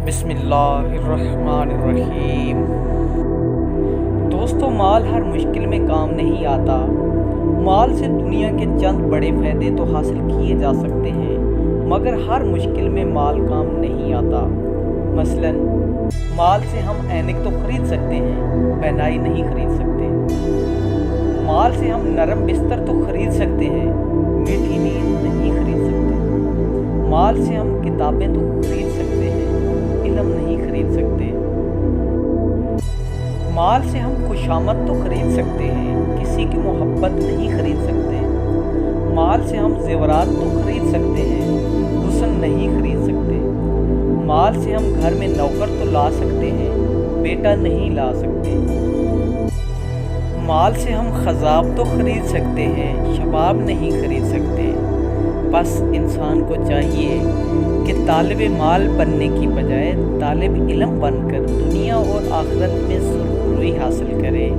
بسم اللہ الرحمن الرحیم۔ دوستو، مال ہر مشکل میں کام نہیں آتا۔ مال سے دنیا کے چند بڑے فائدے تو حاصل کیے جا سکتے ہیں، مگر ہر مشکل میں مال کام نہیں آتا۔ مثلاً مال سے ہم اینک تو خرید سکتے ہیں، بینائی نہیں خرید سکتے۔ مال سے ہم نرم بستر تو خرید سکتے ہیں، میٹھی نیند نہیں خرید سکتے۔ مال سے ہم کتابیں تو خرید سکتے ہیں، علم نہیں خرید سکتے۔ مال سے ہم خوشامد تو خرید سکتے ہیں، کسی کی محبت نہیں خرید سکتے۔ مال سے ہم زیورات تو خرید سکتے ہیں، حسن نہیں خرید سکتے۔ مال سے ہم گھر میں نوکر تو لا سکتے ہیں، بیٹا نہیں لا سکتے۔ مال سے ہم خضاب تو خرید سکتے ہیں، شباب نہیں خرید سکتے۔ بس انسان کو چاہیے کہ طالب مال بننے کی بجائے طالب علم بن کر دنیا اور آخرت میں سرخروئی حاصل کرے۔